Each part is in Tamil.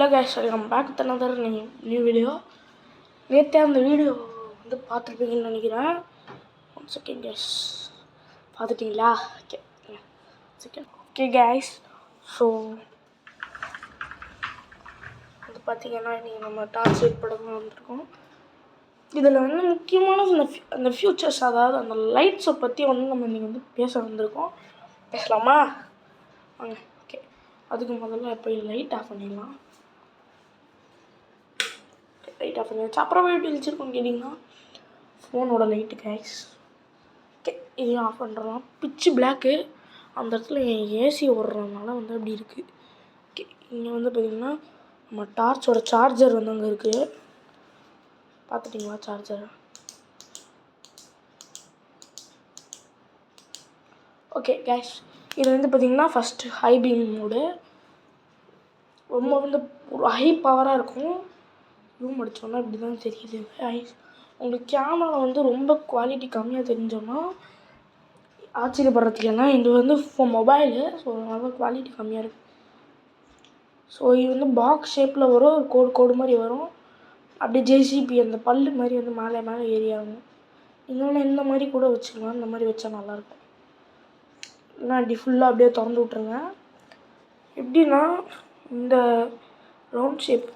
Hello guys, welcome back with another new video. நேற்றே அந்த வீடியோ வந்து பார்த்துருப்பீங்கன்னு நினைக்கிறேன். 1 second guys, பார்த்துட்டிங்களா? Okay second okay guys, so வந்து பார்த்தீங்கன்னா இன்றைக்கி நம்ம டார்ச் லைட் படம் வந்திருக்கோம். இதில் வந்து முக்கியமான அந்த ஃபியூச்சர்ஸ், அதாவது அந்த லைட்ஸை பற்றி வந்து நம்ம இன்றைக்கி வந்து பேச வந்திருக்கோம். பேசலாமா? வாங்க. ஓகே, அதுக்கு முதல்ல போய் லைட் ஆஃப் பண்ணிடலாம். லைட் ஆஃப் பண்ணிடுச்சு. அப்புறம் எப்படி வச்சுருக்கோன்னு கேட்டிங்கன்னா ஃபோனோட லைட்டு கைஸ். ஓகே, இதையும் ஆஃப் பண்ணுறோம். பிச்சு பிளாக்கு. அந்த இடத்துல ஏசி ஓடுறதுனால வந்து அப்படி இருக்குது. ஓகே, இங்கே வந்து பார்த்திங்கன்னா நம்ம டார்ச்சோட சார்ஜர் வந்து அங்கே இருக்குது. பார்த்துட்டிங்களா சார்ஜர்? ஓகே கைஸ், இது வந்து பார்த்திங்கன்னா ஃபஸ்ட்டு ஹை பீம் மோடு. ரொம்ப வந்து ஒரு ஹை பவராக இருக்கும். ரூம் அடித்தோன்னா இப்படி தான் தெரியுது. உங்களுக்கு கேமரா வந்து ரொம்ப குவாலிட்டி கம்மியாக தெரிஞ்சோன்னா ஆச்சரியப்படுறதுக்கு, ஏன்னா இது வந்து மொபைலு, ஸோ அதனால குவாலிட்டி கம்மியாக இருக்குது. ஸோ இது வந்து பாக்ஸ் ஷேப்பில் வரும், ஒரு கோடு மாதிரி வரும். அப்படியே ஜேசிபி அந்த பல்லு மாதிரி வந்து மேலே மேலே ஏறி ஆகும். இன்னொன்று இந்த மாதிரி கூட வச்சுக்கலாம். இந்த மாதிரி வச்சா நல்லாயிருக்கும். இல்லைனா அப்படி ஃபுல்லாக அப்படியே திறந்து விட்ருங்க. எப்படின்னா இந்த ரவுண்ட் ஷேப்,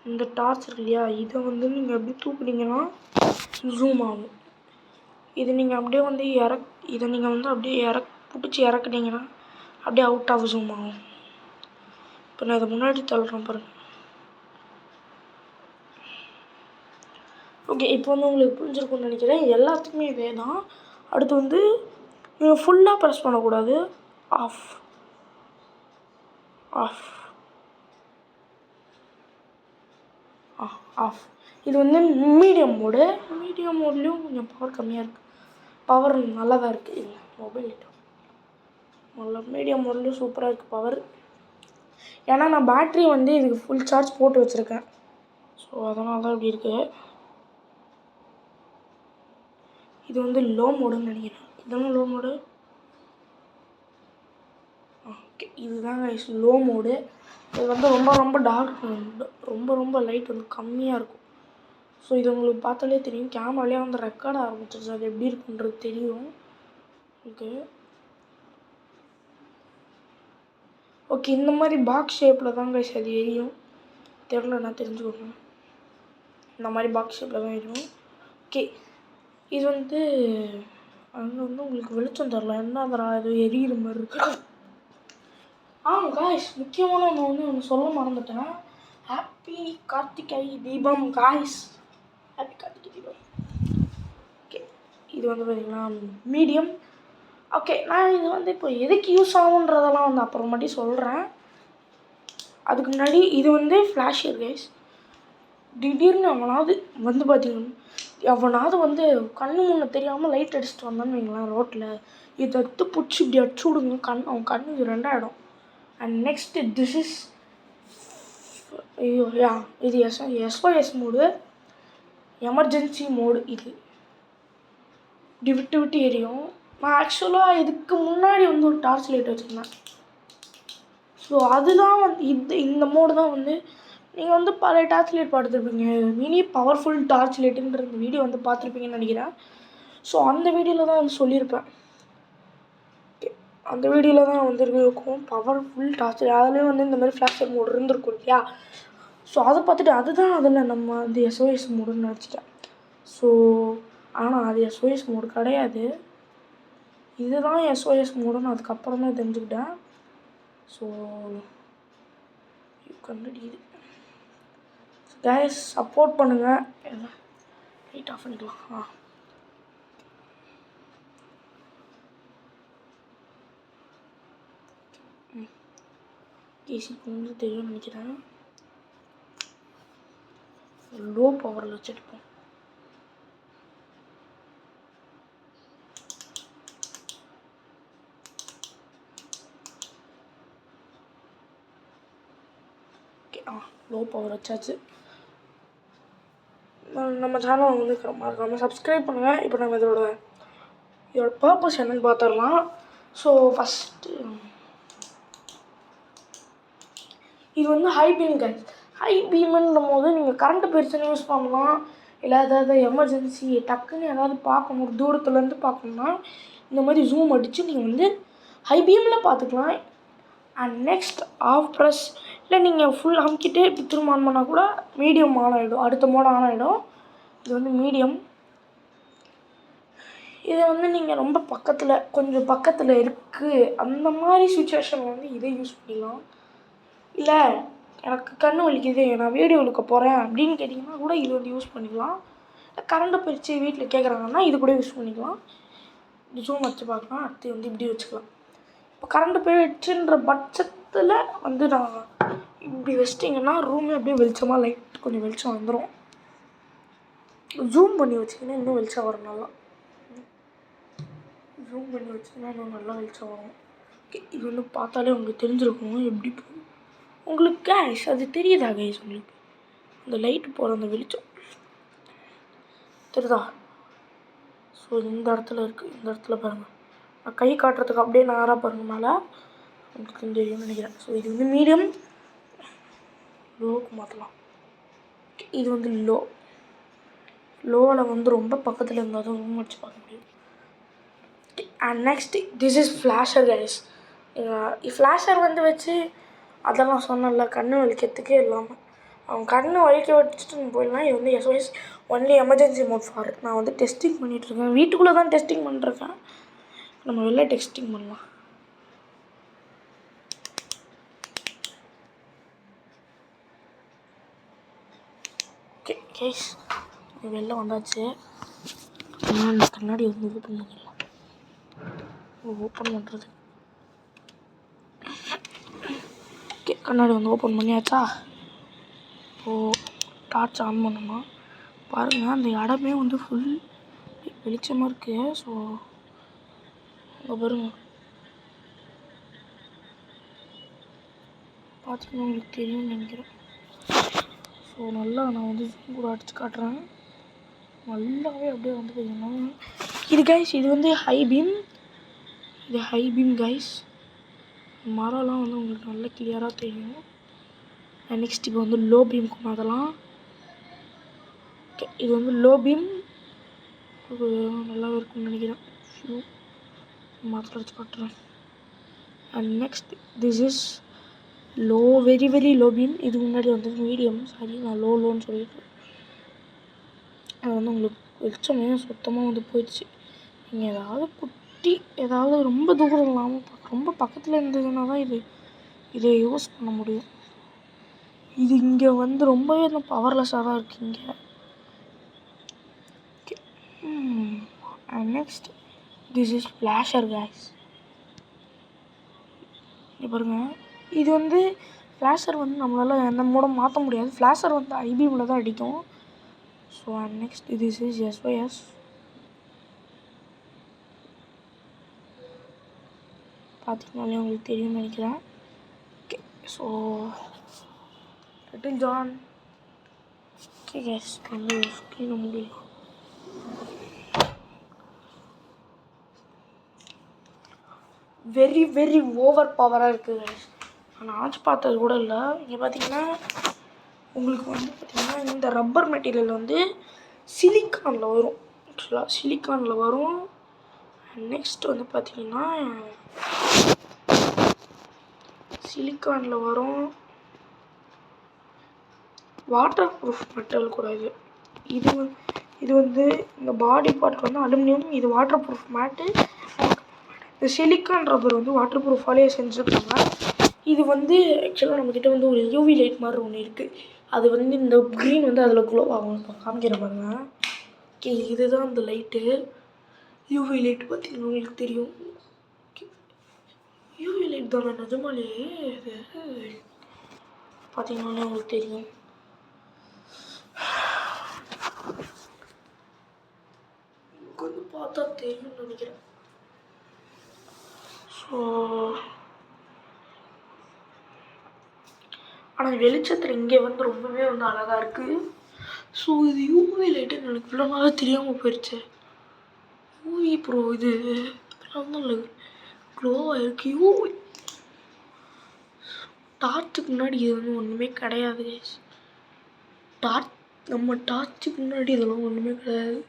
இந்த டார்ச் இருக்கு இல்லையா, இதை வந்து நீங்கள் எப்படி தூக்குனீங்கன்னா ஜூம் ஆகும். இது நீங்கள் அப்படியே வந்து இதை நீங்கள் வந்து அப்படியே பிடிச்சி இறக்குனீங்கன்னா அப்படியே அவுட் ஆஃப் ஜூம் ஆகும். இப்போ நான் இதை முன்னாடி தள்ளுறேன் பாருங்கள். ஓகே, இப்போ வந்து உங்களுக்கு புரிஞ்சிருக்கும்னு நினைக்கிறேன். எல்லாத்துக்குமே இதே தான். அடுத்து வந்து நீங்கள் ஃபுல்லாக ப்ரெஸ் பண்ணக்கூடாது. Off off off. இது வந்து மீடியம் மோடு. மீடியம் மோட்லேயும் கொஞ்சம் பவர் கம்மியாக இருக்குது. பவர் நல்லா தான் இருக்குது. இது மொபைல் நல்லா மீடியம் மோட்லேயும் சூப்பராக இருக்குது பவர். ஏன்னா நான் பேட்ரி வந்து இதுக்கு ஃபுல் சார்ஜ் போட்டு வச்சுருக்கேன். ஸோ அதனால தான் இப்படி இருக்குது. இது வந்து லோ மோடுன்னு நினைக்கிறேன். இதுதான் லோ மோடு. ஓகே, இதுதான் லோ மோடு. இது வந்து ரொம்ப ரொம்ப டார்க், ரொம்ப லைட் வந்து கம்மியாக இருக்கும். ஸோ இது உங்களுக்கு பார்த்தாலே தெரியும். கேமராலேயே வந்து ரெக்கார்ட் ஆரம்பிச்சிருச்சு. அது எப்படி இருக்குன்றது தெரியும். ஓகே, இந்த மாதிரி பாக்ஸ் ஷேப்பில் தான் கைஸ் அது எரியும். தெரிலன்னா தெரிஞ்சுக்கோங்க. இந்த மாதிரி பாக்ஸ் ஷேப்பில் தான் எரியும். ஓகே, இது வந்து அங்கே வந்து உங்களுக்கு வெளிச்சம் தரல. என்ன தரா, இது எரியிற மாதிரி இருக்கு. காய்ஸ், முக்கியமான ஒன்று சொல்ல மறந்துட்டேன். Happy Karthigai Deepam guys. Happy Karthigai Deepam. Okay, இது வந்து பார்த்திங்கன்னா மீடியம். ஓகே, நான் இது வந்து இப்போ எதுக்கு யூஸ் ஆகுன்றதெல்லாம் வந்து அப்புறமாட்டி சொல்கிறேன். அதுக்கு முன்னாடி இது வந்து ஃப்ளாஷர் கைஸ். திடீர்னு அவனாவது வந்து பார்த்திங்கன்னா வந்து கண்ணு முன்னே தெரியாமல் லைட் அடிச்சுட்டு வந்தான்னு வைங்களேன் ரோட்டில், இதை எடுத்து பிடிச்சி இப்படி அடிச்சு விடுங்க. அவன் கண்ணு இது ரெண்டாயிடும். அண்ட் நெக்ஸ்ட்டு திஸ் இஸ் இது SOS மோடு, எமர்ஜென்சி மோடு. இது இப்படி விட்டு எரியும். நான் ஆக்சுவலாக இதுக்கு முன்னாடி வந்து ஒரு டார்ச் லைட் வச்சுருந்தேன். ஸோ அதுதான் வந்து இந்த மோடு தான் வந்து நீங்கள் வந்து பழைய டார்ச் லைட் பார்த்துருப்பீங்க. மினி பவர்ஃபுல் டார்ச் லைட்டுன்ற இந்த வீடியோ வந்து பார்த்துருப்பீங்கன்னு நினைக்கிறேன். ஸோ அந்த வீடியோவில் தான் வந்து சொல்லியிருப்பேன். அந்த வீடியோவில் தான் வந்து இருக்கும் பவர்ஃபுல் டார்ச் லைட். அதுலேயும் வந்து இந்த மாதிரி ஃப்ளாஷர் மோடு இருந்திருக்கும் இல்லையா. ஸோ அதை பார்த்துட்டு அதுதான் அதில் நம்ம வந்து SOS மோடுன்னு நினச்சிட்டேன். ஸோ ஆனால் அது SOS மோடு கிடையாது. இதுதான் SOS மோடுன்னு அதுக்கப்புறம் தான் தெரிஞ்சுக்கிட்டேன். ஸோ இது கைஸ் சப்போர்ட் பண்ணுங்கள். லைட் ஆஃப் பண்ணிக்கலாம். ஏசி கொஞ்சம் தெரியும்னு நினைக்கிறேன். லோ பவரில் வச்சுருப்போம். லோ பவர் வச்சாச்சு. நம்ம சேனலை வந்து மறக்காமல் சப்ஸ்கிரைப் பண்ணுங்கள். இப்போ நம்ம இதோட பர்பஸ் என்னன்னு பார்த்துடலாம். ஸோ ஃபஸ்ட்டு இது வந்து ஹை பீம் கைஸ். ஹை பீம்ன்னும் போது நீங்கள் கரண்ட்டு போயிடுச்சுன்னு யூஸ் பண்ணலாம். இல்லை ஏதாவது எமர்ஜென்சி டக்குன்னு ஏதாவது பார்க்கணும், தூரத்துலேருந்து பார்க்கணுன்னா இந்த மாதிரி ஜூம் அடித்து நீங்கள் வந்து ஹை பீமில் பார்த்துக்கலாம். அண்ட் நெக்ஸ்ட் ஆஃப் ப்ரெஸ் இல்லை நீங்கள் ஃபுல் அமுக்கிட்டே இப்படி திரும்ப ஆன் பண்ணால் கூட மீடியம் ஆன் ஆகிடும், அடுத்த மோட் ஆன் ஆகிடும். இது வந்து மீடியம். இதை வந்து நீங்கள் ரொம்ப கொஞ்சம் பக்கத்தில் இருக்குது அந்த மாதிரி சுச்சுவேஷனில் வந்து இதை யூஸ் பண்ணிக்கலாம். இல்லை எனக்கு கண்ணு வலிக்குது, நான் வீடியோ எடுக்க போகிறேன் அப்படின்னு கேட்டிங்கன்னா கூட இது வந்து யூஸ் பண்ணிக்கலாம். கரண்ட்டு போயிடுச்சு வீட்டில் கேட்குறாங்கன்னா இது கூட யூஸ் பண்ணிக்கலாம். ஜூம் வச்சு பார்க்கலாம். அடுத்து வந்து இப்படி வச்சுக்கலாம். இப்போ கரண்ட்டு போயிடுச்சுன்ற பட்சத்தில் வந்து நான் இப்படி வச்சிட்டிங்கன்னா ரூமே அப்படியே வெளிச்சமாக லைட் கொஞ்சம் வெளிச்சம் வந்துடும். ஜூம் பண்ணி வச்சிங்கன்னா இன்னும் வெளிச்சம் வரும், நல்லா ஜூம் பண்ணி வச்சிங்கன்னா இன்னும் நல்லா வெளிச்சம் வரும். ஓகே, இது வந்து பார்த்தாலே உங்களுக்கு தெரிஞ்சிருக்கும் எப்படி போகும். உங்களுக்கு கேஷ் அது தெரியுதா கைஸ்? உங்களுக்கு அந்த லைட்டு போகிற அந்த வெளிச்சம் தெரியுதா? ஸோ இந்த இடத்துல இருக்குது, இந்த இடத்துல பாருங்கள். நான் கை காட்டுறதுக்கு அப்படியே நேராக பாருங்கனால உங்களுக்கு தெரியும்னு நினைக்கிறேன். ஸோ இது வந்து மீடியம், லோவுக்கு மாற்றலாம். இது வந்து லோவில் வந்து ரொம்ப பக்கத்தில் இருந்தால் தான் ரூம் வச்சு பார்க்க முடியும். And next this is flasher guys. Flasher வந்து வச்சு அதெல்லாம் சொன்னல கண்ணு வலிக்கிறதுக்கே இல்லாமல் அவங்க கண்ணு வலிக்க வச்சுட்டு போயிடலாம். இது வந்து SOS only emergency mode for. நான் வந்து டெஸ்டிங் பண்ணிகிட்ருக்கேன், வீட்டுக்குள்ளே தான் டெஸ்டிங் பண்ணிருக்கேன். நம்ம வெளில டெஸ்டிங் பண்ணலாம். ஓகே கேஸ், வெளில வந்தாச்சு. இந்த கண்ணாடி வந்து ஓப்பன் பண்ணிடலாம். ஓப்பன் பண்ணுறது ஓகே, கண்ணாடி வந்து ஓப்பன் பண்ணியாச்சா? இப்போது டார்ச் ஆன் பண்ணணும். பாருங்கள் அந்த இடமே வந்து ஃபுல் வெளிச்சமாக இருக்குது. ஸோ அங்கே பாருங்கள், பார்த்திங்கன்னா உங்களுக்கு தெரியும்னு நினைக்கிறேன். ஸோ நல்லா நான் வந்து ஜூம் கூட அடித்து காட்டுறேன். நல்லாவே அப்படியே வந்து பார்த்தீங்கன்னா இது கைஸ், இது வந்து ஹை பீம். இது ஹை பீம் கைஸ். மரம்லாம் வந்து உங்களுக்கு நல்லா கிளியராக தெரியும். நெக்ஸ்ட் இப்போ வந்து லோ பீம்க்கு மாற்றலாம். ஓகே, இது வந்து லோ பீம் நல்லாவே இருக்கும்னு நினைக்கிறேன். மாற்ற வச்சு காட்டுறேன். And next this is low, very very low beam. இதுக்கு முன்னாடி வந்து மீடியம், சாரி நான் லோன்னு சொல்லிட்டு அது வந்து உங்களுக்கு வெளிச்சமே சுத்தமாக வந்து போயிடுச்சு. நீங்கள் ஏதாவது குட்டி ஏதாவது ரொம்ப தூரம் இல்லாமல் ரொம்ப பக்கத்தில் இருந்ததுன்னா தான் இதை யூஸ் பண்ண முடியும். இது இங்கே வந்து ரொம்பவே இன்னும் பவர்லெஸ்ஸாக தான் இருக்குது இங்கே. Okay, and next this is flasher guys. இங்கே பாருங்கள், இது வந்து ஃப்ளாஷர் வந்து நம்மளால் எந்த மோடும் மாற்ற முடியாது. ஃப்ளாஷர் வந்து ஐபிஎம்மில் தான் அடிக்கும். So and next this is SOS. பார்த்திங்கனாலே உங்களுக்கு தெரியும்னு நினைக்கிறேன். Okay, so little John. Okay guys, வந்து ஸ்க்ரீனை முடியலாம். வெரி வெரி ஓவர் பவராக இருக்குது கேஸ். நான் ஆச்சு பார்த்தது கூட இல்லை. இங்கே பார்த்தீங்கன்னா உங்களுக்கு வந்து பார்த்திங்கன்னா இந்த ரப்பர் மெட்டீரியல் வந்து சிலிக்கானில் வரும். ஆக்சுவலாக சிலிக்கானில் வரும். நெக்ஸ்ட் வந்து பார்த்திங்கன்னா சிலிக்கானில் வரும். வாட்டர் ப்ரூஃப் மெட்டல் கூட இது வந்து இந்த பாடி பார்ட் வந்து அலுமினியம். இது வாட்டர் ப்ரூஃப் மேட்டு. இந்த சிலிக்கான் ரப்பர் வந்து வாட்டர் ப்ரூஃபாலே செஞ்சுருக்காங்க. இது வந்து ஆக்சுவலாக நம்மக்கிட்ட வந்து ஒரு யூவி லைட் மாதிரி ஒன்று இருக்குது. அது வந்து இந்த க்ரீன் வந்து அதில் க்ளோ ஆகும். இப்போ காமிக்கிற பாருங்க. ஓகே, இதுதான் அந்த லைட்டு, யூவி லைட். பார்த்தீங்கன்னா உங்களுக்கு தெரியும். ஓகே, யூவி லைட் தானே நிஜமாலேயே இது. பார்த்தீங்கன்னாலே உங்களுக்கு தெரியும். வந்து பார்த்தா தெரியும்னு நினைக்கிறேன். ஸோ ஆனால் வெளிச்சத்தில் இங்கே வந்து ரொம்பவே வந்து அழகாக இருக்குது. ஸோ இது யூவி லைட்டுன்னு எனக்கு இவ்வளோ நாளாக தெரியாமல் போயிடுச்சு. யூவி ப்ரோ இது அதெல்லாம் இல்லை, க்ளோவாக இருக்குது. யூவி டார்ச்சுக்கு முன்னாடி இது வந்து ஒன்றுமே கிடையாது கைஸ். நம்ம டார்ச்சுக்கு முன்னாடி இதெல்லாம் ஒன்றுமே கிடையாது.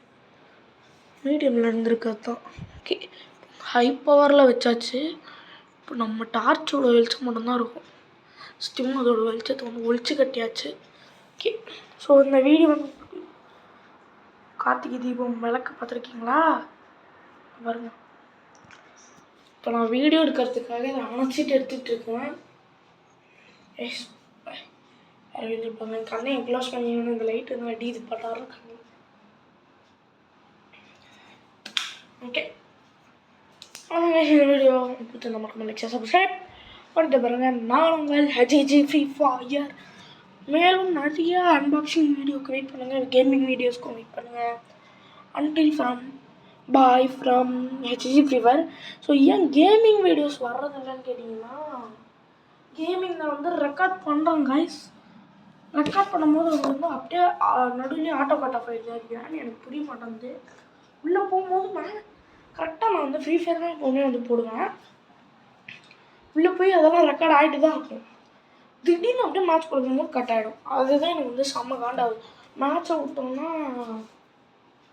மீடியமில் இருந்திருக்கிறது தான். ஓகே, ஹை பவரில் வச்சாச்சு. இப்போ நம்ம டார்ச்சோட வெளிச்சம் மட்டும்தான் இருக்கும். ஸ்டிம் அதோட வெளிச்சத்தை வந்து ஒழிச்சு கட்டியாச்சு. ஓகே, ஸோ இந்த வீடியோ வந்து கார்த்திகை தீபம் விளக்கு பார்த்துருக்கீங்களா பாருங்க. இப்போ நான் வீடியோ எடுக்கிறதுக்காக இதை அணைச்சிட்டு எடுத்துகிட்டு இருக்கேன். எஸ் இருப்பாங்க கண்ணை க்ளோஸ் பண்ணிக்கணும். இந்த லைட் வந்து அடி இது பண்ணாரு கண்ணு. ஓகே, இந்த வீடியோ பிடிச்ச நமக்கு லைக் சப்ஸ்கிரைப் பண்ணிட்டு பாருங்க. நான் உங்கள் HG ஃப்ரீ ஃபயர். மேலும் நிறைய அன்பாக்சிங் வீடியோக்கு வெயிட் பண்ணுங்கள், கேமிங் வீடியோஸ்க்கும் வெயிட் பண்ணுங்கள். Until bye from HG free fire. So ஏன் கேமிங் வீடியோஸ் வர்றதில்லன்னு கேட்டிங்கன்னா, கேமிங்கில் வந்து ரெக்கார்ட் பண்ணுறோம் கைஸ். ரெக்கார்ட் பண்ணும்போது வந்து அப்படியே நடுவில் ஆட்டோ கட் ஆஃப் ஆகிடுது. அது ஏன்னு எனக்கு புரிய மாட்டேங்குது. உள்ளே போகும்போது கரெக்டாக நான் வந்து ஃப்ரீ ஃபயர் தான் எப்போவுமே வந்து போடுவேன். உள்ளே போய் அதெல்லாம் ரெக்கார்ட் ஆகிட்டு தான் இருக்கும். திடீர்னு அப்படியே மேட்ச் கொடுக்கும்போது கட் ஆகிடும். அதுதான் எனக்கு வந்து செம்ம காண்டாகுது. மேட்ச்சை விட்டோம்னா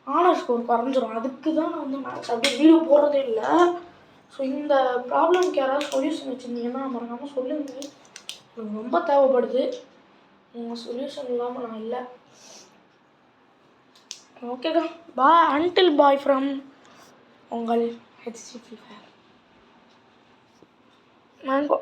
ஆனர் ஸ்கோர் குறைஞ்சிரும். அதுக்கு தான் நான் வந்து மேட்ச் அப்படியே வீடியோ போடுறதே இல்லை. ஸோ இந்த ப்ராப்ளம்க்கு யாராவது சொல்யூஷன் வச்சுருந்தீங்கன்னா மறக்காமல் சொல்லுங்கள். எனக்கு ரொம்ப தேவைப்படுது. உங்கள் சொல்யூஷன் இல்லாமல் நான் இல்லை. ஓகேக்கா, பாய். அன்டில் பாய் ஃப்ரம் உங்கள் HG ஃப்ரீ ஃபயர். மேங்கோ